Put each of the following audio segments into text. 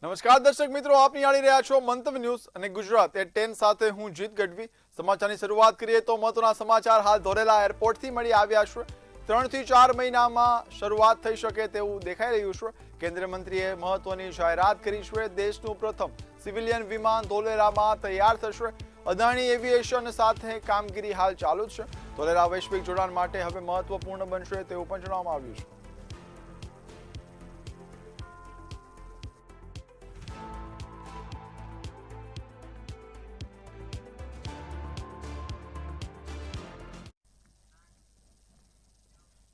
નમસ્કાર દર્શક મિત્રો, આપ નિહાળી રહ્યા છો મંતવ્ય ન્યૂઝ અને ગુજરાત એટ 10 સાથે હું જીત ગઢવી। સમાચારની શરૂઆત કરીએ તો મહત્વના સમાચાર હાલ ધોલેરા એરપોર્ટથી મળી આવ્યા છે। 3 થી 4 મહિનામાં શરૂઆત થઈ શકે તેવું દેખાઈ રહ્યું છે। કેન્દ્રીય મંત્રીએ મહત્વની જાહેરાત કરી છે। દેશનું પ્રથમ સિવિલિયન વિમાન ધોલેરામાં તૈયાર થશે। અદાણી એવિએશન સાથે કામગીરી હાલ ચાલુ જ છે। ધોલેરા વૈશ્વિક જોડાણ માટે હવે મહત્વપૂર્ણ બનશે તેવું પણ જણાવવામાં આવ્યું છે।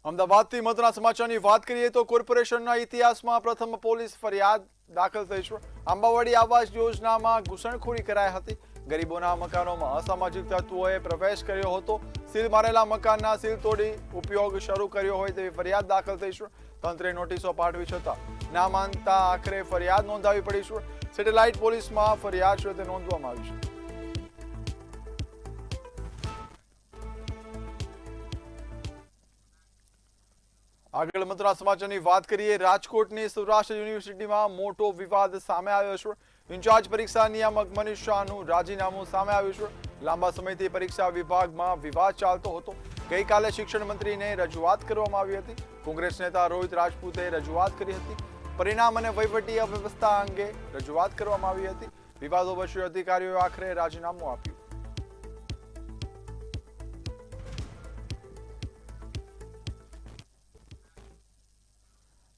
અમદાવાદથી મહત્વના સમાચારની વાત કરીએ તો કોર્પોરેશનના ઇતિહાસમાં પ્રથમ પોલીસ ફરિયાદ દાખલ થઈ છે। આંબાવાડી આવાસ યોજનામાં ઘૂસણખોરી કરાઈ હતી। ગરીબોના મકાનોમાં અસામાજિક તત્વોએ પ્રવેશ કર્યો હતો। સીલ મારેલા મકાનના સીલ તોડી ઉપયોગ શરૂ કર્યો હોય તેવી ફરિયાદ દાખલ થઈ છે। તંત્રે નોટિસો પાઠવી છતાં ના માનતા આખરે ફરિયાદ નોંધાવી પડી છે। સેટેલાઇટ પોલીસમાં ફરિયાદ છે તે નોંધવામાં આવી છે। આગળ મહત્વના સમાચારની વાત કરીએ। રાજકોટની સૌરાષ્ટ્ર યુનિવર્સિટીમાં મોટો વિવાદ સામે આવ્યો છે। ઇન્ચાર્જ પરીક્ષા નિયામક મનીષ શાહનું રાજીનામું સામે આવ્યું છે। લાંબા સમયથી પરીક્ષા વિભાગમાં વિવાદ ચાલતો હતો। ગઈકાલે શિક્ષણ મંત્રીને રજૂઆત કરવામાં આવી હતી। કોંગ્રેસ નેતા રોહિત રાજપૂતે રજૂઆત કરી હતી। પરિણામ અને વહીવટી અવ્યવસ્થા અંગે રજૂઆત કરવામાં આવી હતી। વિવાદો વચ્ચે અધિકારીઓએ આખરે રાજીનામું આપ્યું।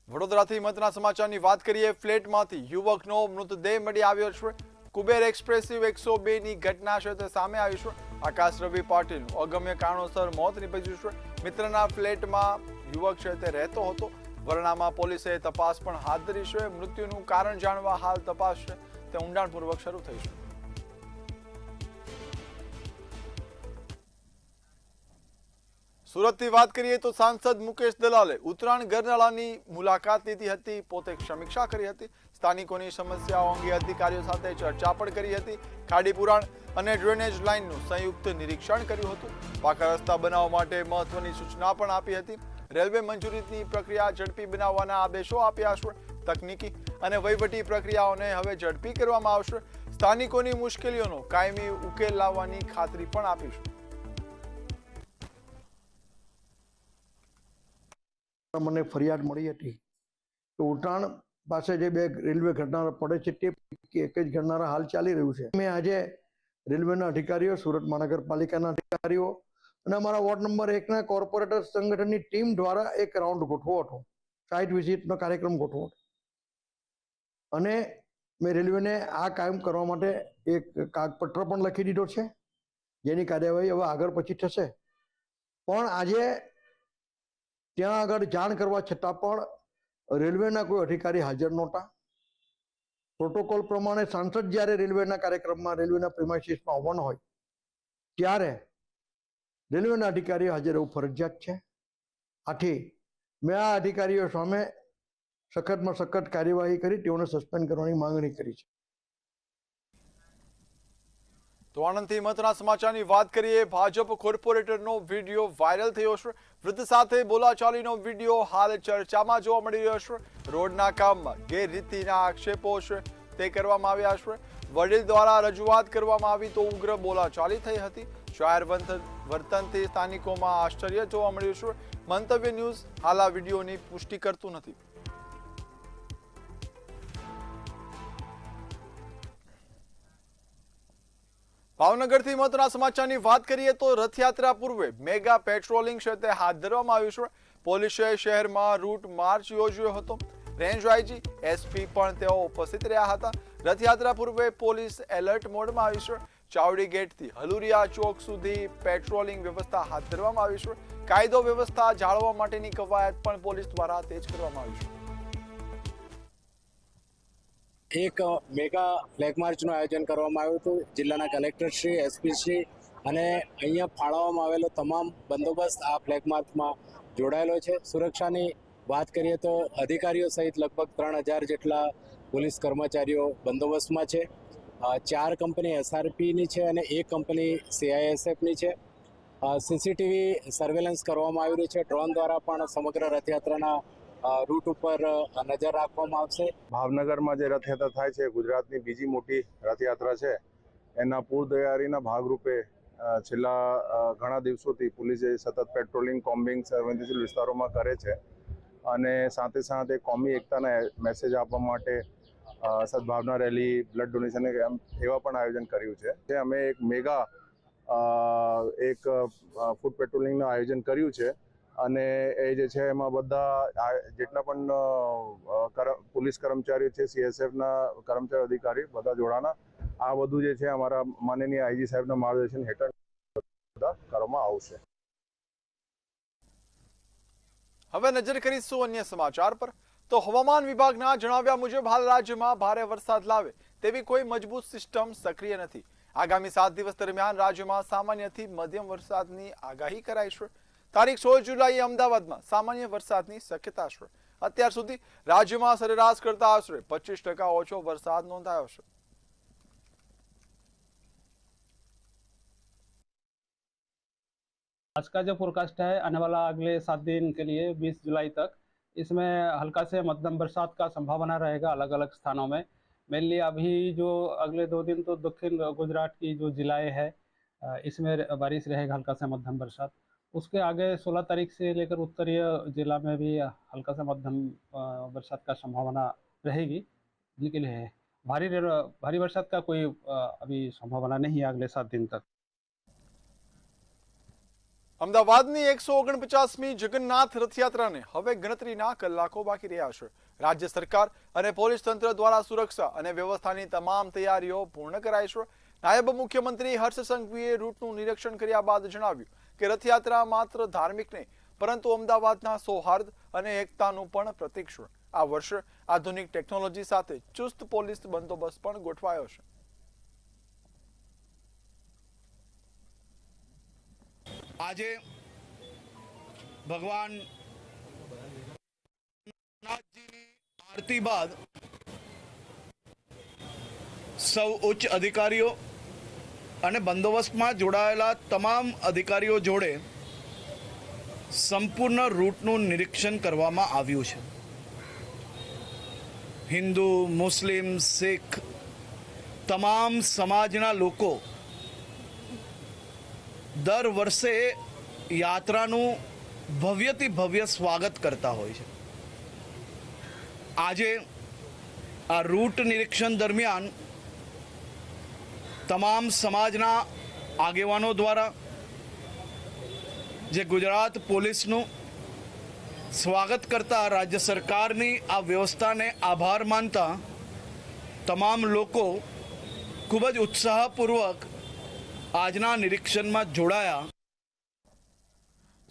વડોદરાથી મહત્વના સમાચારની વાત કરીએ। ફ્લેટમાંથી યુવકનો મૃતદેહ મળી આવ્યો છે। કુબેર એક્સપ્રેસિવ 102ની ઘટના છે તે સામે આવી છે। આકાશ રવિ પાટીલનું અગમ્ય કારણોસર મોત નીપજ્યું છે। મિત્રના ફ્લેટમાં યુવક છે તે રહેતો હતો। વરણામાં પોલીસે તપાસ પણ હાથ ધરી છે। મૃત્યુનું કારણ જાણવા હાલ તપાસ છે તે ઊંડાણપૂર્વક શરૂ થઈ છે। સુરતની વાત કરીએ તો સાંસદ મુકેશ દલાલે ઉત્તરાયણ ગરનાળાની મુલાકાત લીધી હતી। પોતે સમીક્ષા કરી હતી। સ્થાનિકોની સમસ્યાઓ અંગે અધિકારીઓ સાથે ચર્ચા પણ કરી હતી। ખાડી પુરાણ અને ડ્રેનેજ લાઇનનું સંયુક્ત નિરીક્ષણ કર્યું હતું। પાકા રસ્તા બનાવવા માટે મહત્વની સૂચના પણ આપી હતી। રેલવે મંજૂરીની પ્રક્રિયા ઝડપી બનાવવાના આદેશો આપ્યા છે। તકનીકી અને વહીવટી પ્રક્રિયાઓને હવે ઝડપી કરવામાં આવશે। સ્થાનિકોની મુશ્કેલીઓનો કાયમી ઉકેલ લાવવાની ખાતરી પણ આપી છે। મને ફરિયાદ મળી હતી કે ઉત્તરાયણ પાસે જે બે રેલવે ગરનાળા પડે છે તે એક જ ગરનાળા હાલ ચાલી રહ્યું છે। મેં આજે રેલવેના અધિકારીઓ, સુરત મહાનગરપાલિકાના અધિકારીઓ અને અમારા વોર્ડ નંબર 1ના કોર્પોરેટર સંગઠનની ટીમ દ્વારા એક રાઉન્ડ ગોઠવો હતો। સાઇટ વિઝિટનો કાર્યક્રમ ગોઠવો હતો અને મેં રેલવેને આ કામ કરવા માટે એક કાગપત્ર પણ લખી દીધો છે, જેની કાર્યવાહી હવે આગળ પછી થશે। પણ આજે ત્યાં આગળ જાણ કરવા છતાં પણ રેલવેના કોઈ અધિકારી હાજર નહોતા। પ્રોટોકોલ પ્રમાણે સાંસદ જ્યારે રેલવેના કાર્યક્રમમાં, રેલવેના પ્રિમાઇસીસમાં આવવાનો હોય ત્યારે રેલવેના અધિકારીઓ હાજર રહેવું ફરજિયાત છે। આથી મેં આ અધિકારીઓ સામે સખતમાં સખત કાર્યવાહી કરી તેઓને સસ્પેન્ડ કરવાની માંગણી કરી છે। તો આણંદથી મહત્વના સમાચારની વાત કરીએ। ભાજપ કોર્પોરેટરનો વિડીયો વાયરલ થયો છે। વૃદ્ધ સાથે બોલાચાલીનો વિડીયો હાલ ચર્ચામાં જોવા મળી રહ્યો છે। રોડના કામમાં ગેરરીતિના આક્ષેપો છે તે કરવામાં આવ્યા છે। વડીલ દ્વારા રજૂઆત કરવામાં આવી તો ઉગ્ર બોલાચાલી થઈ હતી। જાહેર વર્તનથી સ્થાનિકોમાં આશ્ચર્ય જોવા મળ્યું છે। મંતવ્ય ન્યૂઝ હાલ આ વિડીયોની પુષ્ટિ કરતું નથી। ભાવનગરથી મહત્વના સમાચારની વાત કરીએ તો રથયાત્રા પૂર્વે મેગા પેટ્રોલિંગ છે તે હાથ ધરવામાં આવ્યું છે। પોલીસે શહેરમાં રૂટ માર્ચ યોજ્યો હતો। રેન્જ આઈજી, એસપી પણ તેઓ ઉપસ્થિત રહ્યા હતા। રથયાત્રા પૂર્વે પોલીસ એલર્ટ મોડમાં આવી છે। ચાવડી ગેટથી હલુરિયા ચોક સુધી પેટ્રોલિંગ વ્યવસ્થા હાથ ધરવામાં આવી છે। કાયદો વ્યવસ્થા જાળવવા માટેની કવાયત પણ પોલીસ દ્વારા તેજ કરવામાં આવી છે। એક મેગા ફ્લેગ માર્ચનું આયોજન કરવામાં આવ્યું હતું। જિલ્લાના કલેક્ટરશ્રી, એસપીશ્રી અને અહીંયા ફાળવવામાં આવેલો તમામ બંદોબસ્ત આ ફ્લેગ માર્ચમાં જોડાયેલો છે। સુરક્ષાની વાત કરીએ તો અધિકારીઓ સહિત લગભગ 3000 જેટલા પોલીસ કર્મચારીઓ બંદોબસ્તમાં છે। 4 કંપની એસઆરપીની છે અને 1 કંપની સીઆઈએસએફની છે। સીસીટીવી સર્વેલન્સ કરવામાં આવી રહ્યું છે। ડ્રોન દ્વારા પણ સમગ્ર રથયાત્રાના રૂટ ઉપર નજર રાખવામાં આવશે. ભાવનગરમાં જે રથયાત્રા થાય છે, ગુજરાતની બીજી મોટી રથયાત્રા છે, એના પૂર્વ તૈયારીના ભાગરૂપે છેલ્લા ઘણા દિવસોથી પોલીસે સતત પેટ્રોલિંગ, કોમ્બિંગ સંવેદનશીલ વિસ્તારોમાં કરે છે અને સાથે સાથે કોમી એકતાના મેસેજ આપવા માટે સદભાવના રેલી, બ્લડ ડોનેશન એવા પણ આયોજન કર્યું છે. અમે એક મેગા ફૂડ પેટ્રોલિંગનું આયોજન કર્યું છે અને એ જે છે એમાં બધા જેટલા પણ પોલીસ કર્મચારીઓ છે, CSFના કર્મચારી અધિકારી બધા જોડાના. આ બધું જે છે અમારા માનનીય IG સાહેબના માર્ગદર્શન હેઠળ બધા કરવામાં આવશે. હવે નજર કરીશું અન્ય સમાચાર પર. તો હવામાન વિભાગના જણાવ્યા મુજબ હાલ રાજ્યમાં ભારે વરસાદ લાવે તેવી કોઈ મજબૂત સિસ્ટમ સક્રિય નથી. આગામી 7 દિવસ દરમિયાન રાજ્યમાં સામાન્યથી મધ્યમ વરસાદની આગાહી કરાઈ છે. તારીખ 16 જુલાઈએ અમદાવાદમાં સામાન્ય વરસાદની શક્યતા છે. અત્યાર સુધી રાજ્યમાં સરેરાશ કરતા આશરે 25% ઓછો વરસાદ નોંધાયો છે. आज का जो फोरकास्ट है आने वाला अगले 7 दिन के लिए 20 जुलाई तक, इसमें हल्का से मध्यम बरसात का संभावना रहेगा अलग अलग स्थानों में. मेनली अभी जो अगले 2 दिन तो दक्षिण गुजरात की जो जिलाएं है इसमें बारिश रहेगा, हल्का से मध्यम बरसात. उसके आगे 16 तारीख से लेकर उत्तरीय जिला में भी हल्का से मध्यम बरसात का संभावना रहेगी. लेकिन है भारी बरसात का कोई अभी संभावना नहीं है अगले 7 दिन तक. અમદાવાદની 149મી જગન્નાથ રથયાત્રાને હવે ગણતરીના કલાકો બાકી રહ્યા છે. રાજ્ય સરકાર અને પોલીસ તંત્ર દ્વારા સુરક્ષા અને વ્યવસ્થાની તમામ તૈયારીઓ પૂર્ણ કરાઈ છે. નાયબ મુખ્યમંત્રી હર્ષ સંઘવીએ રૂટનું નિરીક્ષણ કર્યા બાદ જણાવ્યું કે રથયાત્રા માત્ર ધાર્મિક નહીં પરંતુ અમદાવાદના સૌહાર્દ અને એકતાનું પણ પ્રતીક છે. આ વર્ષે આધુનિક ટેકનોલોજી સાથે ચુસ્ત પોલીસ બંદોબસ્ત પણ ગોઠવાયો છે. આજે ભગવાન નાથજીની આરતી બાદ સૌ ઉચ્ચ અધિકારીઓ અને બંદોબસ્તમાં જોડાયેલા તમામ અધિકારીઓ જોડે સંપૂર્ણ રૂટનું નિરીક્ષણ કરવામાં આવ્યું છે. હિન્દુ, મુસ્લિમ, શીખ તમામ સમાજના લોકો દર વર્ષે યાત્રાનું ભવ્યથી ભવ્ય સ્વાગત કરતા હોય છે. આજે આ રૂટ નિરીક્ષણ દરમિયાન તમામ સમાજના આગેવાનો દ્વારા જે ગુજરાત પોલીસનું સ્વાગત કરતા રાજ્ય સરકારની આ વ્યવસ્થાને આભાર માનતા તમામ લોકો ખૂબ જ ઉત્સાહપૂર્વક આજના નિરીક્ષણમાં જોડાયા.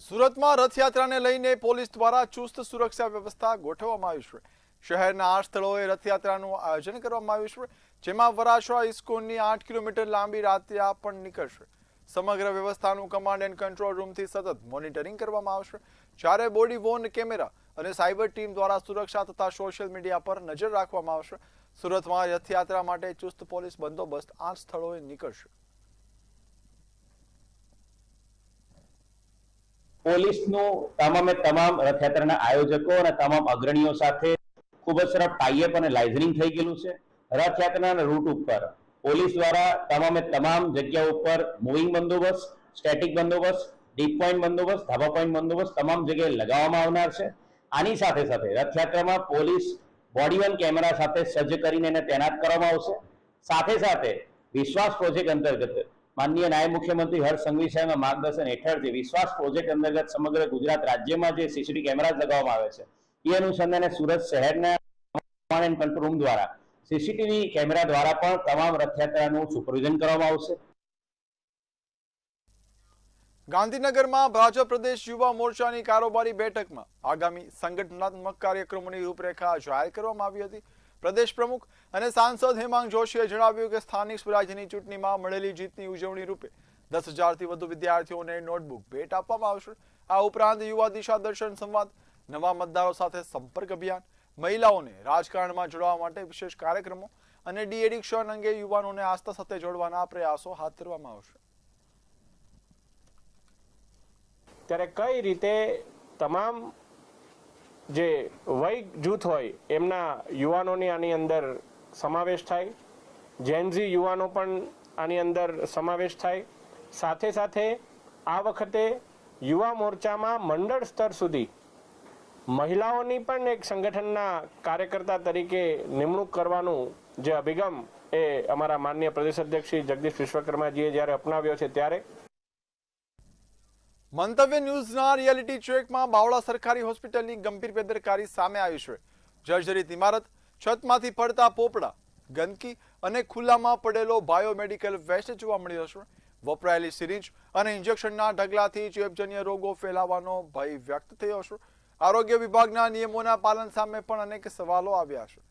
સુરતમાં રથયાત્રાને લઈને પોલીસ દ્વારા ચુસ્ત સુરક્ષા વ્યવસ્થા ગોઠવવામાં આવી છે. શહેરના 8 સ્થળોએ રથયાત્રાનું આયોજન કરવામાં આવ્યું છે, જેમાં વરાછા ઇસ્કોનની 8 કિલોમીટર લાંબી રથયાત્રા પણ નીકળશે. સમગ્ર વ્યવસ્થાનું કમાન્ડ એન્ડ કંટ્રોલ રૂમથી સતત મોનિટરિંગ કરવામાં આવશે, જ્યારે બોડી વોર્ન કેમેરા અને સાયબર ટીમ દ્વારા સુરક્ષા તથા સોશિયલ મીડિયા પર નજર રાખવામાં આવશે. સુરતમાં રથયાત્રા માટે ચુસ્ત પોલીસ બંદોબસ્ત 8 સ્થળોએ નીકળશે. પોલીસનું તમામે તમામ રથયાત્રાના આયોજકો અને તમામ અગ્રણીઓ સાથે ખૂબ જ સરસ ટાઈઅપ અને લાઇઝનિંગ થઈ ગયેલું છે. રથયાત્રાના રૂટ ઉપર પોલીસ દ્વારા તમામે તમામ જગ્યાઓ ઉપર મૂવિંગ બંદોબસ્ત, સ્ટેટિક બંદોબસ્ત, ડીપ પોઈન્ટ બંદોબસ્ત, ધાબા પોઈન્ટ બંદોબસ્ત તમામ જગ્યાએ લગાવવામાં આવનાર છે. આની સાથે સાથે રથયાત્રામાં પોલીસ બોડી વન કેમેરા સાથે સજ્જ કરીને એને તૈનાત કરવામાં આવશે. સાથે સાથે વિશ્વાસ પ્રોજેક્ટ અંતર્ગત માનનીય નાયબ મુખ્યમંત્રી હર્ષ સંઘવી સાહેબના માર્ગદર્શન હેઠળ જે વિશ્વાસ પ્રોજેક્ટ અંતર્ગત સમગ્ર ગુજરાત રાજ્યમાં જે CCTV કેમેરા લગાવવામાં આવે છે એ અનુસંધાને સુરત શહેરના કમાન્ડ એન્ડ કંટ્રોલ રૂમ દ્વારા CCTV કેમેરા દ્વારા પણ તમામ રથયાત્રાનું સુપરવિઝન કરવામાં આવશે. ગાંધીનગરમાં ભાજપ પ્રદેશ યુવા મોરચાની કારોબારી બેઠકમાં આગામી સંગઠનાત્મક કાર્યક્રમોની રૂપરેખા જાહેર કરવામાં આવી હતી. પ્રદેશ પ્રમુખ અને સાંસદ હેમાંગ જોશીએ જણાવ્યું કે સ્થાનિક સ્વરાજ્યની ચૂંટણીમાં મળેલી જીતની ઉજવણી રૂપે 10,000થી વધુ વિદ્યાર્થીઓને નોટબુક ભેટ આપવામાં આવશે. આ ઉપરાંત યુવા દિશા દર્શન સંવાદ, નવા મતદારો સાથે સંપર્ક અભિયાન, મહિલાઓને રાજકારણમાં જોડવા માટે વિશેષ કાર્યક્રમો અને ડી એડિક્શન અંગે યુવાનોને આસ્થા સાથે જોડવાના પ્રયાસો હાથ ધરવામાં આવશે. ત્યારે કઈ રીતે તમામ જે વય જૂથ હોય એમના યુવાનોની આની અંદર સમાવેશ થાય, જેનઝી યુવાનો પણ આની અંદર સમાવેશ થાય. સાથે સાથે આ વખતે યુવા મોરચામાં મંડળ સ્તર સુધી મહિલાઓની પણ એક સંગઠનના કાર્યકર્તા તરીકે નિમણૂક કરવાનું જે અભિગમ એ અમારા માનનીય પ્રદેશ અધ્યક્ષ શ્રી જગદીશ વિશ્વકર્માજીએ જ્યારે અપનાવ્યો છે ત્યારે મંતવ્ય ન્યૂઝના રિયાલિટી ચેકમાં બાવળા સરકારી હોસ્પિટલની ગંભીર બેદરકારી સામે આવી છે. જર્જરિત ઇમારત, છતમાંથી પડતા પોપડા, ગંદકી અને ખુલ્લામાં પડેલો બાયોમેડિકલ વેસ્ટ જોવા મળ્યો છે. વપરાયેલી સિરિંજ અને ઇન્જેક્શનના ઢગલાથી ચેપજન્ય રોગો ફેલાવાનો ભય વ્યક્ત થયો છે. આરોગ્ય વિભાગના નિયમોના પાલન સામે પણ અનેક સવાલો આવ્યા છે.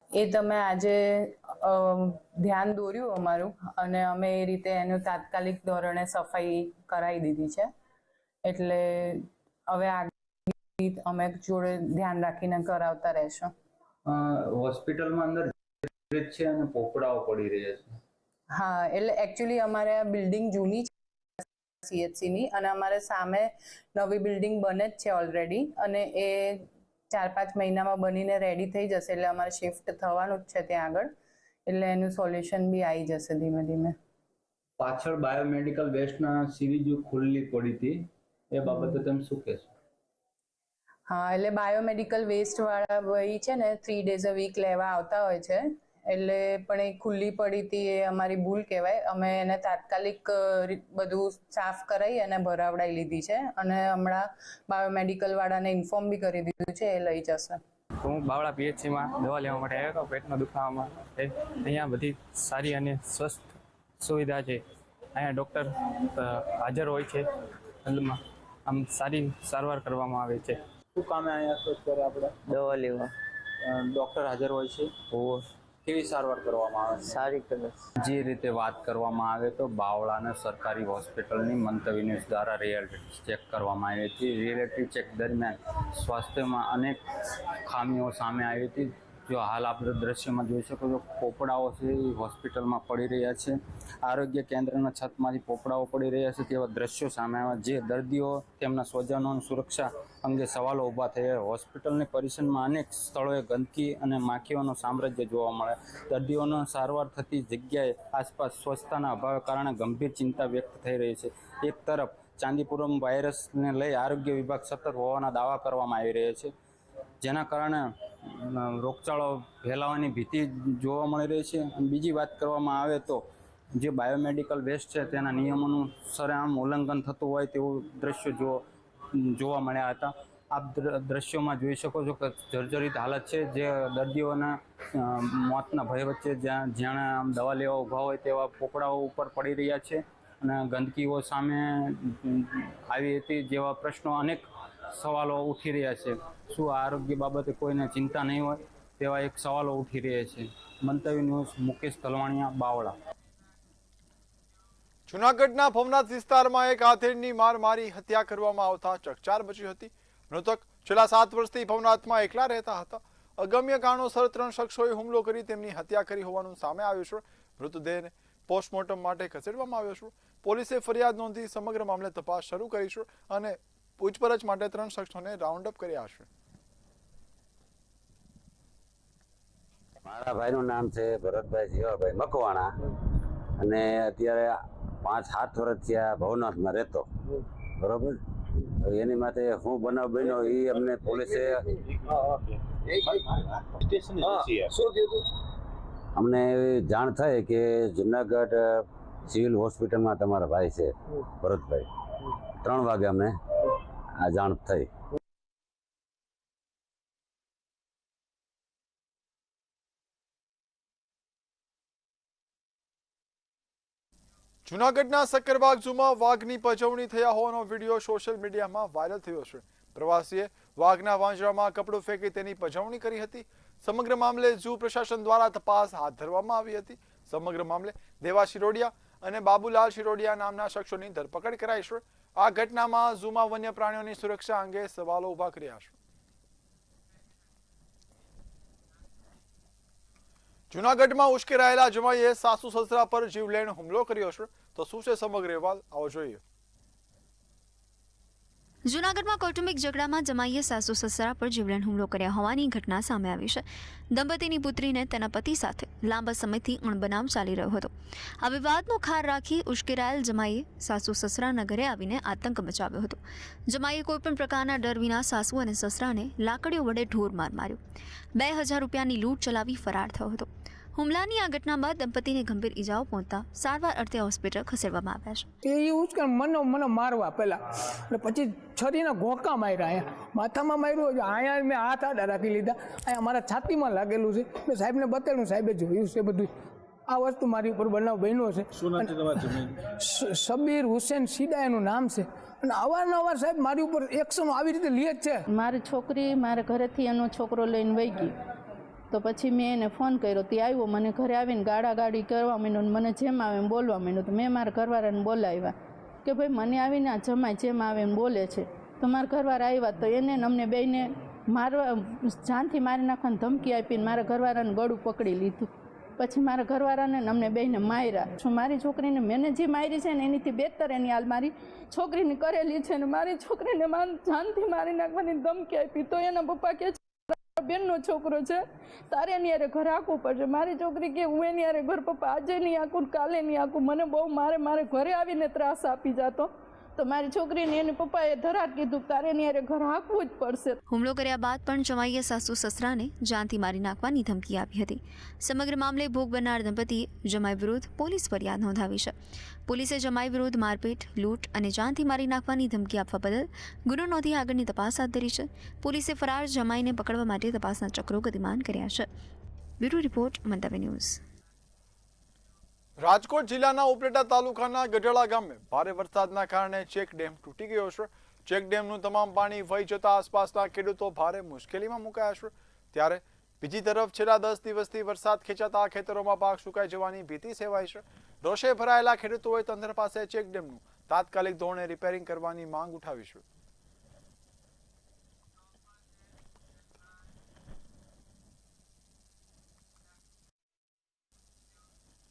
એ તમે આજે ધ્યાન દોર્યું અમારું અને અમે એ રીતે એનું તાત્કાલિક ધોરણે સફાઈ કરાવી દીધી છે. એટલે હવે આગળ અમે જોડે ધ્યાન રાખીને કરાવતા રહેશું. હોસ્પિટલમાં અંદર છે અને પોપડાઓ પડી રહ્યા છે. હા, એટલે એકચ્યુઅલી અમારે આ બિલ્ડિંગ જૂની છે CHC ની, અને અમારે સામે નવી બિલ્ડિંગ બને જ છે ઓલરેડી, અને એ 4-5 મહિનામાં બનીને રેડી થઈ જશે. એટલે અમારે શિફ્ટ થવાનું જ છે ત્યાં આગળ. એટલે એનું સોલ્યુશન બી આવી જશે ધીમે ધીમે. પાછળ બાયોમેડિકલ વેસ્ટના સિરીજ ખુલ્લી પડી હતી, એ બાબતે તમે શું કહેશો? હા, એટલે બાયોમેડિકલ વેસ્ટ વાળા ભાઈ છે ને 3 days a week લેવા આવતા હોય છે. એટલે પણ એ ખુલ્લી પડી હતી, એ અમારી ભૂલ કહેવાય. અમે એને તાત્કાલિક બધું સાફ કરાવી અને ભરાવડાવી લીધી છે, અને હમણાં બાયોમેડિકલ વાળાને ઇન્ફોર્મ બી કરી દીધું છે, એ લઈ જશે. હું બાવળા PHCમાં દવા લેવા માટે આવ્યો હતો પેટનો દુખાવામાં. અહીંયા બધી સારી અને સ્વસ્થ સુવિધા છે. અહીંયા ડૉક્ટર હાજર હોય છે, આમ સારી સારવાર કરવામાં આવે છે. શું કામે અહીંયા છો અત્યારે આપણે? દવા લેવા. ડૉક્ટર હાજર હોય છે. કેવી સારવાર કરવામાં આવે? સારી કરે. જે રીતે વાત કરવામાં આવે તો બાવળાના સરકારી હોસ્પિટલની મંતવ્ય ન્યૂઝ દ્વારા રિયાલિટી ચેક કરવામાં આવી હતી. રિયાલિટી ચેક દરમિયાન સ્વાસ્થ્યમાં અનેક ખામીઓ સામે આવી હતી. જો હાલ આપણે દ્રશ્યમાં જોઈ શકો છો, પોપડાઓ છે એ હોસ્પિટલમાં પડી રહ્યા છે. આરોગ્ય કેન્દ્રના છતમાંથી પોપડાઓ પડી રહ્યા છે તેવા દ્રશ્યો સામે આવ્યા, જે દર્દીઓ તેમના સ્વજનોની સુરક્ષા અંગે સવાલો ઊભા થયા. હોસ્પિટલની પરિસરમાં અનેક સ્થળોએ ગંદકી અને માખીઓનું સામ્રાજ્ય જોવા મળે. દર્દીઓનો સારવાર થતી જગ્યાએ આસપાસ સ્વચ્છતાના અભાવે કારણે ગંભીર ચિંતા વ્યક્ત થઈ રહી છે. એક તરફ ચાંદીપુરમ વાયરસને લઈ આરોગ્ય વિભાગ સતર્ક હોવાના દાવા કરવામાં આવી રહ્યા છે, જેના કારણે રોગચાળો ફેલાવાની ભીતિ જોવા મળી રહી છે. બીજી વાત કરવામાં આવે તો જે બાયોમેડિકલ વેસ્ટ છે તેના નિયમોનું સરેઆમ ઉલ્લંઘન થતું હોય તેવું દ્રશ્યો જોવા મળ્યા હતા. આપ દ્રશ્યોમાં જોઈ શકો છો કે જર્જરિત હાલત છે, જે દર્દીઓના મોતના ભય વચ્ચે જ્યાં આમ દવા લેવા ઊભા હોય તેવા પોપડાઓ ઉપર પડી રહ્યા છે, અને ગંદકીઓ સામે આવી હતી જેવા પ્રશ્નો અનેક સવાલો ઉઠી રહ્યા છે. શું આરોગ્ય બાબતે કોઈને ચિંતા નહીં હોય તેવા એક સવાલો ઉઠી રહ્યા છે. મંતવ્ય ન્યૂઝ, મુકેશ તલવાણીયા, બાવળા. જૂનાગઢના ભવનાથ વિસ્તારમાં એક આધેડની માર મારી હત્યા કરવામાં આવતા ચકચાર મચી હતી. મૃતક છેલ્લા 7 વર્ષથી ભવનાથમાં એકલા રહેતા હતા. અગમ્ય કારણોસર 3 શખ્સોએ હુમલો કરી તેમની હત્યા કરી હોવાનું સામે આવ્યું છે. મૃતદેહને પોસ્ટમોર્ટમ માટે ખસેડવામાં આવ્યો છે. પોલીસે ફરિયાદ નોંધી સમગ્ર મામલે તપાસ શરૂ કરી છે અને પૂછપરછ માટે 3 શખ્સોને રાઉન્ડ અપ કર્યા છે. મારા ભાઈનું નામ છે ભરતભાઈ જીવાભાઈ મકવાણા, અને અત્યારે 5-7 વર્ષથી આ ભવનાથમાં રહેતો. બરોબર, એની માટે હું બનાવ બન્યો એ અમને પોલીસે અમને એવી જાણ થઈ કે જુનાગઢ સિવિલ હોસ્પિટલમાં તમારા ભાઈ છે ભરતભાઈ. 3 વાગે અમને આ જાણ થઈ. જૂનાગઢના સક્કરબાગ ઝૂમાં વાઘની પજવણી થયા હોવાનો વિડીયો સોશિયલ મીડિયામાં વાયરલ થયો છે. પ્રવાસીએ વાઘના વાંજરામાં કપડું ફેંકી તેની પજવણી કરી હતી. સમગ્ર મામલે ઝૂ પ્રશાસન દ્વારા તપાસ હાથ ધરવામાં આવી હતી. સમગ્ર મામલે દેવા શિરોડિયા અને બાબુલાલ શિરોડિયા નામના શખ્સોની ધરપકડ કરાઈ છે. આ ઘટનામાં ઝૂમાં વન્ય પ્રાણીઓની સુરક્ષા અંગે સવાલો ઉભા કર્યા છે. જૂનાગઢમાં ઉશ્કેરાયેલા જમાઈએ સાસુ સસરા પર જીવલેણ હુમલો કર્યો છે. તો શું છે સમગ્ર અહેવાલ, આવો જોઈએ. જૂનાગઢમાં કૌટુંબિક ઝઘડામાં જમાઈએ સાસુ સસરા પર જીવલેણ હુમલો કર્યા હોવાની ઘટના સામે આવી છે. દંપતીની પુત્રીને તેના પતિ સાથે લાંબા સમયથી અણબનાવ ચાલી રહ્યો હતો. આ વિવાદનો ખાર રાખી ઉશ્કેરાયેલ જમાઈએ સાસુ સસરાના ઘરે આવીને આતંક મચાવ્યો હતો. જમાઈએ કોઈપણ પ્રકારના ડર વિના સાસુ અને સસરાને લાકડીઓ વડે ઢોરમાર માર્યો. 2000 રૂપિયાની લૂંટ ચલાવી ફરાર થયો હતો. હુમલાની આ ઘટના બાદ દંપતીને ગંભીર ઈજાઓ પહોંચતા સારવાર અર્થે હોસ્પિટલ ખસેડવામાં આવ્યા છે. એ ઉચકે મને મારવા પહેલા એટલે પછી છરીના ઘોંકા માર્યા, અહીંયા માથામાં માર્યું, અહીંયા મેં હાથ આડા રાખી લીધા, અહીંયા મારા છાતીમાં લાગેલું છે. મેં સાહેબને બતાવ્યું, સાહેબે જોયું છે બધું. આ વસ્તુ મારી ઉપર બનાવ બન્યો છે. શબીર હુસેન સીડા એનું નામ છે. અને અવારનવાર સાહેબ મારી ઉપર એક્શન આવી રીતે લે જ છે. મારી છોકરી મારા ઘરેથી એનો છોકરો લઈને વહી ગઈ, તો પછી મેં એને ફોન કર્યો. તે આવ્યો, મને ઘરે આવીને ગાડી કરવા માંડ્યો, મને જેમ આવે એમ બોલવા માંડ્યો. તો મેં મારા ઘરવાળાને બોલાવ્યા કે ભાઈ મને આવીને આ જમાઈ જેમ આવે એમ બોલે છે. તો મારા ઘરવાળા આવ્યા, તો એને અમને બેને મારવા જાનથી મારી નાખવાની ધમકી આપીને મારા ઘરવાળાને ગળું પકડી લીધું. પછી મારા ઘરવાળાને અમને બેને માર્યા. શું મારી છોકરીને મેં જે મારી છે ને એનીથી બેતર એની હાલ મારી છોકરીને કરેલી છે. ને મારી છોકરીને જાનથી મારી નાખવાની ધમકી આપી. તો એના પપ્પા કે બેનનો છોકરો છે, તારે એની યારે ઘર આખવું પડશે. મારી છોકરી કે હું એની યારે ઘર પપ્પા આજે નહીં આખું, કાલે નહીં આખું, મને બહુ મારે ઘરે આવીને ત્રાસ આપી જતો. તો મારી છોકરીને એની પપ્પાએ ધરાટ કીધું તારે એની યારે ઘર આખવું જ પડશે. હુમલો કર્યા બાદ પણ જમાઈએ સાસુ સસરાને જાનથી મારી નાખવાની ધમકી આપી હતી. સમગ્ર મામલે ભોગ બનનાર દંપતીએ જમાઈ વિરુદ્ધ પોલીસ ફરિયાદ નોંધાવી છે. પોલીસે જમાઈ વિરુદ્ધ મારપીટ, લૂંટ અને જાનથી મારી નાખવાની ધમકી આપવા બદલ ગુનો નોંધી આગળની તપાસ હાથ ધરી છે. પોલીસે ફરાર જમાઈને પકડવા માટે તપાસના ચક્રો ગતિમાન કર્યા છે. બ્યુરો રિપોર્ટ, મંતવ્ય ન્યૂઝ. રાજકોટ જિલ્લાના ઉપલેટા તાલુકાના ગઢડા ગામે ભારે વરસાદના કારણે ચેક ડેમ તૂટી ગયો છે. ચેક ડેમનું તમામ પાણી વહી જતા આસપાસના ખેડૂતો ભારે મુશ્કેલીમાં મુકાયા છે. ત્યારે બીજી તરફ છેલ્લા 10 દિવસથી વરસાદ ખેંચાતા ખેતરોમાં પાક સુકાઈ જવાની ભીતિ સેવાય છે. રોષે ભરાયેલા ખેડૂતોએ તંત્ર પાસે ચેક ડેમનું તાત્કાલિક ધોરણે રિપેરિંગ કરવાની માંગ ઉઠાવી છે.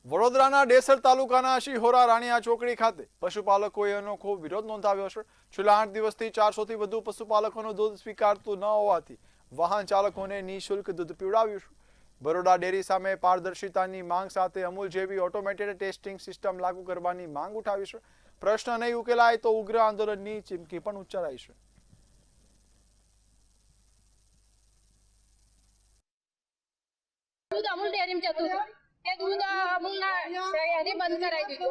વડોદરાના ડેસર તાલુકાના શિહોરા રાણીયા ચોકડી ખાતે પશુપાલકોએ અનોખો વિરોધ નોંધાવ્યો છે. છેલ્લા 8 દિવસથી 400 થી વધુ પશુપાલકોનું દૂધ સ્વીકારતું ન હોવાથી વાહન ચાલકોને નિઃશુલ્ક દૂધ પીવડાવ્યું છે. બરોડા ડેરી સામે પારદર્શિતાની માંગ સાથે અમૂલ જેવી ઓટોમેટેડ ટેસ્ટિંગ સિસ્ટમ લાગુ કરવાની માંગ ઉઠાવી છે. પ્રશ્ન નહીં ઉકેલાય તો ઉગ્ર આંદોલનની ચીમકી પણ ઉચ્ચારાઈ છે. અમૂલ ડેરી જતું એ દૂધ અમૂલના ડેરી બંધ કરાવી દીધું,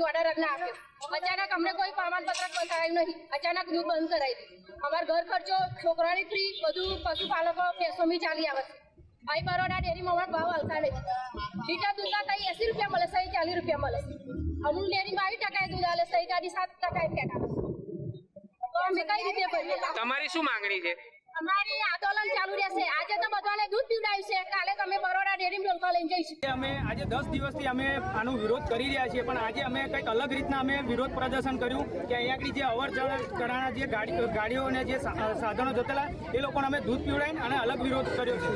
ઓર્ડર જ ના આપ્યો. અચાનક અમને કોઈ પ્રમાણપત્ર કરાયું નહીં, અચાનક દૂધ બંધ કરાવી દીધું. અમારો ઘર ખર્ચો, છોકરાની ફ્રી, બધું પશુપાલકો પેસોમી ચાલી આવે છે. અહીં બરોડા ડેરીમાં અમારા ભાવ હલતા નહીં. લીટર દૂધના તઈ 80 રૂપિયા મળે, સહી 40 રૂપિયા મળે. અમૂલ ડેરીમાં 22% દૂધ આલે, સહી ગાડી 7% તો અમે કઈ રીતે ભરીએ? તમારી શું માંગણી છે? અમારી આંદોલન ચાલુ રહેશે. આજે તો બધાને દૂધ પીવડાવ્યું છે, કાલે તમે બરોડા ડેરીમાં ડોલકા લઈને જઈશું. અમે આજે 10 દિવસથી અમે આનો વિરોધ કરી રહ્યા છીએ, પણ આજે અમે કંઈક અલગ રીતના અમે વિરોધ પ્રદર્શન કર્યું કે અહીંયા આગળ જે અવર જવર કરવાના જે ગાડીઓ અને જે સાધનો જતેલા એ લોકોને અમે દૂધ પીવડાવીને અને અલગ વિરોધ કર્યો છે.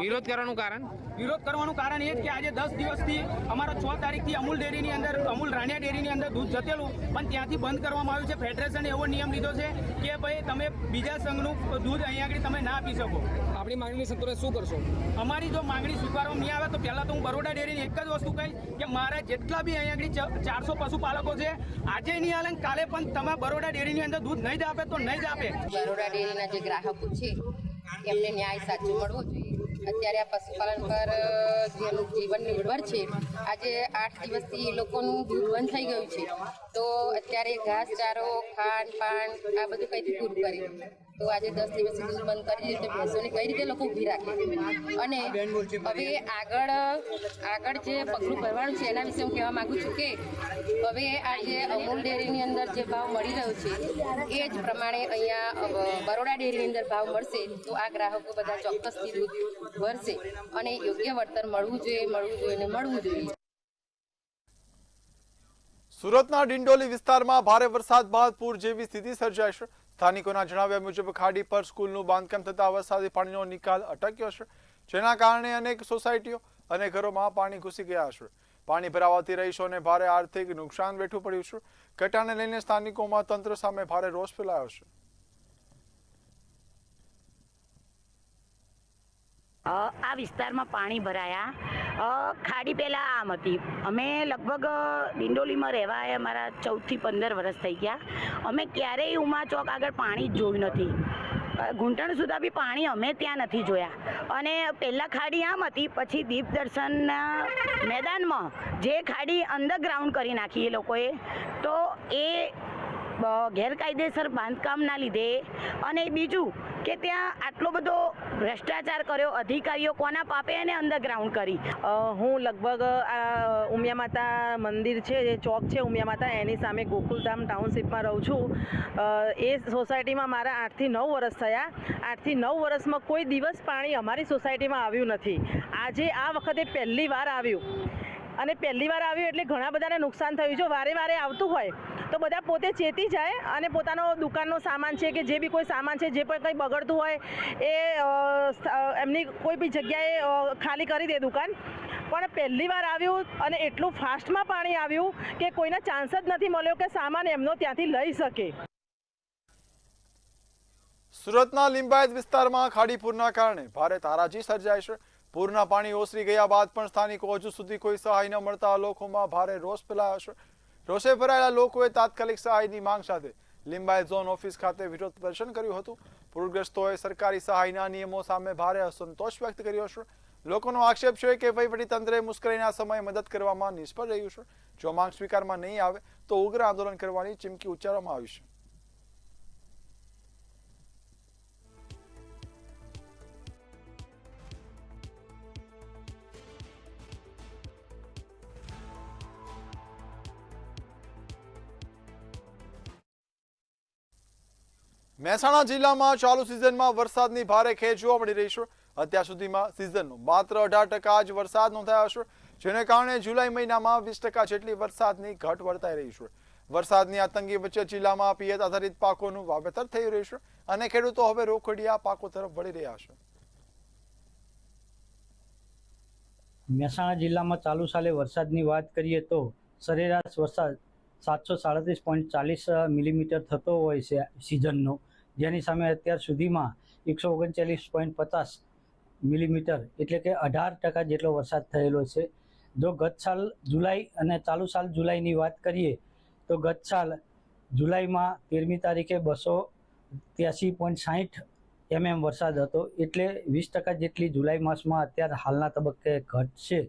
વિરોધ કરવાનું કારણ? વિરોધ કરવાનું કારણ એ જ કે આજે 10 દિવસથી અમારા 6 તારીખથી અમૂલ ડેરીની અંદર, અમૂલ રાણીયા ડેરીની અંદર દૂધ જતેલું પણ ત્યાંથી બંધ કરવામાં આવ્યું છે. ફેડરેશને એવો નિયમ લીધો છે કે ભાઈ તમે બીજા સંઘનું દૂધ અહીંયા આગળ તમે ના આપી શકો. આપણી માંગણી સંતોષે શું કરશો? અમારી જો માંગણી સ્વીકારવામાં નહીં આવે તો પહેલા તો હું બરોડા ડેરીની એક જ વસ્તુ કહીશ કે મારા જેટલા બી અહીંયા આગળ 400 પશુપાલકો છે, આજે નહીં હાલે કાલે પણ તમે બરોડા ડેરીની અંદર દૂધ નહીં જ આપે તો નહીં જ આપે. બરોડા ડેરીના જે ગ્રાહકો છે એમને ન્યાય સાચું મળવો જોઈએ. અત્યારે આ પશુપાલન પર જેનું જીવન નિર્ભર છે, આજે 8 દિવસથી એ લોકોનું દૂધ બંધ થઈ ગયું છે. તો અત્યારે ઘાસચારો, ખાંડ પાન આ બધું કઈથી પૂરું કરે? તો આજે 10 દિવસથી દૂધ બંધ કરી દીધું, ભેંસોને કઈ રીતે લોકો ઊભી રાખે? અને હવે આગળ જે પગલું ભરવાનું છે એના વિશે હું કહેવા માંગુ છું કે હવે આ જે અમૂલ ડેરીની અંદર જે ભાવ મળી રહ્યો છે એ જ પ્રમાણે અહીંયા બરોડા ડેરીની અંદર ભાવ મળશે તો આ ગ્રાહકો બધા ચોક્કસથી દૂધ ભરશે અને યોગ્ય વળતર મળવું જોઈએ ને મળવું જોઈએ. સુરતના ડિંડોલી વિસ્તારમાં ભારે વરસાદ બાદ પૂર જેવી સ્થિતિ સર્જાઈ છે. સ્થાનિકોના જણાવ્યા મુજબ ખાડી પર સ્કૂલનું બાંધકામ થતા વરસાદી પાણીનો નિકાલ અટક્યો છે, જેના કારણે અનેક સોસાયટીઓ અને ઘરોમાં પાણી ઘૂસી ગયા છે. પાણી ભરાવાથી રહીશોને ભારે આર્થિક નુકસાન વેઠવું પડ્યું છે. ઘટનાને લઈને સ્થાનિકોમાં તંત્ર સામે ભારે રોષ ફેલાયો છે. આ વિસ્તારમાં પાણી ભરાયા. ખાડી પહેલાં આમ હતી. અમે લગભગ ડિંડોલીમાં રહેવા આવ્યા અમારા 14 થી 15 વર્ષ થઈ ગયા. અમે ક્યારેય ઉમા ચોક આગળ પાણી જ જોયું નથી. ઘૂંટણ સુધા બી પાણી અમે ત્યાં નથી જોયા. અને પહેલાં ખાડી આમ હતી, પછી દીપ દર્શનના મેદાનમાં જે ખાડી અંડરગ્રાઉન્ડ કરી નાખી એ લોકોએ, તો એ ગેરકાયદેસર બાંધકામના લીધે, અને બીજું કે ત્યાં આટલો બધો ભ્રષ્ટાચાર કર્યો, અધિકારીઓ કોના પાપે એને અંડરગ્રાઉન્ડ કરી. હું લગભગ આ ઉમિયા માતા મંદિર છે, જે ચોક છે ઉમિયા માતા, એની સામે ગોકુલધામ ટાઉનશીપમાં રહું છું. એ સોસાયટીમાં મારા 8 થી 9 વર્ષ થયા. 8 થી 9 વર્ષમાં કોઈ દિવસ પાણી અમારી સોસાયટીમાં આવ્યું નથી. આજે આ વખતે પહેલી વાર આવ્યું, અને પહેલી વાર આવ્યું એટલે ઘણા બધાને નુકસાન થયું. જો વારે વારે આવતું હોય તો બધા પોતે ચેતી જાય અને પોતાનો દુકાનનો સામાન છે કે જે બી કોઈ સામાન છે, જે પણ કંઈ બગડતું હોય એ એમની કોઈ બી જગ્યાએ ખાલી કરી દે દુકાન. પણ પહેલી વાર આવ્યું અને એટલું ફાસ્ટમાં પાણી આવ્યું કે કોઈને ચાન્સ જ નથી મળ્યો કે સામાન એમનો ત્યાંથી લઈ શકે. સુરતના લિંબાયત વિસ્તારમાં ખાડીપુરના કારણે ભારે તારાજી સર્જાય છે. પૂરના પાણી ઓસરી ગયા બાદ પણ સ્થાનિકો હજુ સુધી કોઈ સહાય ન મળતા લોકોમાં ભારે રોષ ફેલાયો છે. રોષે ભરાયેલા લોકોએ તાત્કાલિક સહાયની માંગ સાથે લિંબાયત ઝોન ઓફિસ ખાતે વિરોધ પ્રદર્શન કર્યું હતું. પૂરગ્રસ્તોએ સરકારી સહાયના નિયમો સામે ભારે અસંતોષ વ્યક્ત કર્યો છે. લોકોનો આક્ષેપ છે કે વહીવટીતંત્રે મુશ્કેલીના સમયે મદદ કરવામાં નિષ્ફળ રહ્યું છે. જો માંગ સ્વીકારવામાં નહીં આવે તો ઉગ્ર આંદોલન કરવાની ચીમકી ઉચ્ચારવામાં આવી છે. મહેસાણા જિલ્લામાં ચાલુ સિઝનમાં વરસાદની ભારે ખેંચ જોવા મળી રહી છે. અત્યાર સુધીમાં સિઝનનો માત્ર 18% જ વરસાદ નોંધાયો છે, જેને કારણે જુલાઈ મહિનામાં 20% જેટલી વરસાદની ઘટ વર્તાઈ રહી છે. વરસાદની આ તંગી વચ્ચે જિલ્લામાં પિયત આધારિત પાકોનું વાવેતર થઈ રહ્યું છે અને ખેડૂતો હવે રોકડિયા પાકો તરફ વળી રહ્યા છે. મહેસાણા જિલ્લામાં ચાલુ સાલે વરસાદની વાત કરીએ તો સરેરાશ વરસાદ 737.40 મિલીમીટર થતો હોય છે સિઝનનો, જેની સામે અત્યાર સુધીમાં 139.50 મિલીમીટર એટલે કે 18% જેટલો વરસાદ થયેલો છે. જો ગત સાલ જુલાઈ અને ચાલુ સાલ જુલાઈની વાત કરીએ તો ગત સાલ જુલાઈમાં 13મી તારીખે 283.60 mm વરસાદ હતો, એટલે 20% જેટલી જુલાઈ માસમાં અત્યારે હાલના તબક્કે ઘટ છે.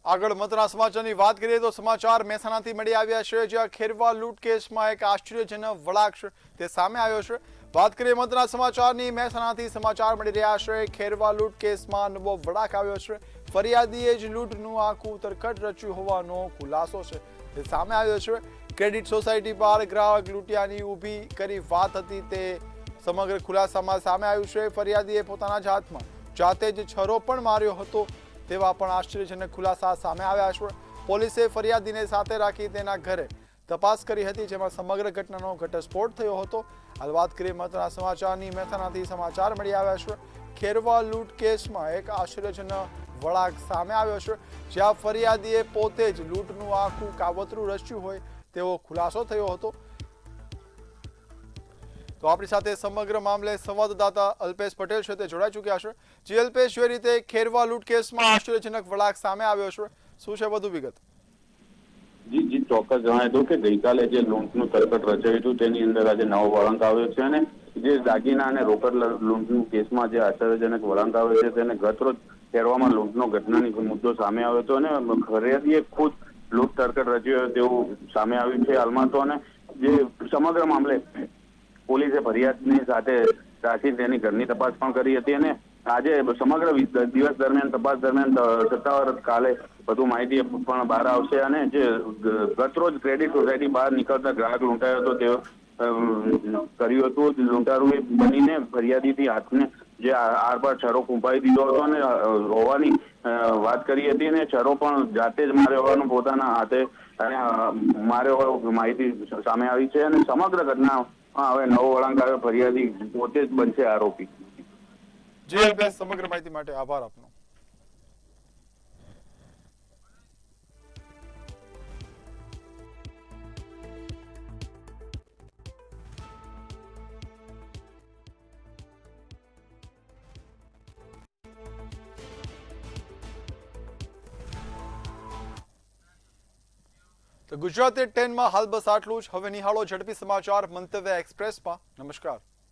આગળ મહત્વના સમાચારની વાત કરીએ તો સમાચાર મહેસાણાથી મળી આવ્યા છે, જ્યાં ખેરવા લૂંટ કેસમાં એક આશ્ચર્યજનક વળાંક છે તે સામે આવ્યો છે. વાત કરીએ મહત્વના સમાચારની, મહેસાણાથી સમાચાર મળી રહ્યા છે. ખેરવા લૂંટ કેસમાં નવો વળાંક આવ્યો છે. ફરિયાદીએ જ લૂંટનું આખું તરકટ રચ્યું હોવાનો ખુલાસો છે તે સામે આવ્યો છે. ક્રેડિટ સોસાયટી પર ગ્રાહક લૂંટિયાની ઊભી કરી વાત હતી તે સમગ્ર ખુલાસામાં સામે આવ્યું છે. ફરિયાદીએ પોતાના જ હાથમાં જાતે જ છરો પણ માર્યો હતો તેવા પણ આશ્ચર્યજનક ખુલાસા સામે આવ્યા છે. પોલીસે ફરિયાદીને સાથે રાખી તેના ઘરે તપાસ કરી હતી, જેમાં સમગ્ર ઘટનાનો ઘટસ્ફોટ થયો હતો. હાલ વાત કરીએ મહત્વના સમાચારની, મહેસાણાથી સમાચાર મળી આવ્યા છે. ખેરવા લૂંટ કેસમાં એક આશ્ચર્યજનક વળાંક સામે આવ્યો છે, જ્યાં ફરિયાદીએ પોતે જ લૂંટનું આખું કાવતરું રચ્યું હોય તેવો ખુલાસો થયો હતો. તો આપણી સાથે સમગ્ર મામલે સંવાદદાતા અલ્પેશ પટેલ છે તે જોડાઈ ચૂક્યા છે. જી અલ્પેશ, જે રીતે ખેરવા લૂંટ કેસમાં આશ્ચર્યજનક વળાંક સામે આવ્યો છે, શું છે વધુ વિગત? જી ચોક્કસ જણાવી દઉં કે ગઈકાલે જે લૂંટનું તરકટ રચાયું હતું તેની અંદર આજે નવો વળાંક આવ્યો છે, અને જે દાગીના અને રોકડ લૂંટનું કેસમાં જે આશ્ચર્યજનક વળાંક આવ્યો છે તેને ગતરોજ ખેરવામાં લૂંટનો ઘટનાની મુદ્દો સામે આવ્યો હતો, અને ફરિયાદીએ ખુદ લૂંટ તરકટ રચ્યું તેવું સામે આવ્યું છે હાલમાં. તો અને જે સમગ્ર મામલે પોલીસે ફરિયાદની સાથે રાખી તેની ઘરની તપાસ પણ કરી હતી, અને આજે સમગ્ર દિવસ દરમિયાન તપાસ દરમિયાન સત્તાવાર કાલે વધુ માહિતી પણ બહાર આવશે અને જે ગતરોજ ક્રેડિટ સોસાયટી બહાર નીકળતા ગ્રાહક લૂંટાયો હતો તેઓ કર્યું હતું. લૂંટારુએ બનીને ફરિયાદીથી હાથને જે આરપાર છરો કૂંપાવી દીધો હતો અને હોવાની વાત કરી હતી અને છરો પણ જાતે જ માર્યો હોવાનું પોતાના હાથે અને માર્યો હોવાની માહિતી સામે આવી છે અને સમગ્ર ઘટનામાં હવે નવો વળાંક આવ્યો. ફરિયાદી પોતે જ બનશે આરોપી. જી અલ્પેશ, સમગ્ર માહિતી માટે આભાર આપનો. તો ગુજરાતી 10 માં હાલ બસ આટલું જ. હવે નિહાળો ઝડપી સમાચાર મંતવ્ય એક્સપ્રેસમાં. નમસ્કાર.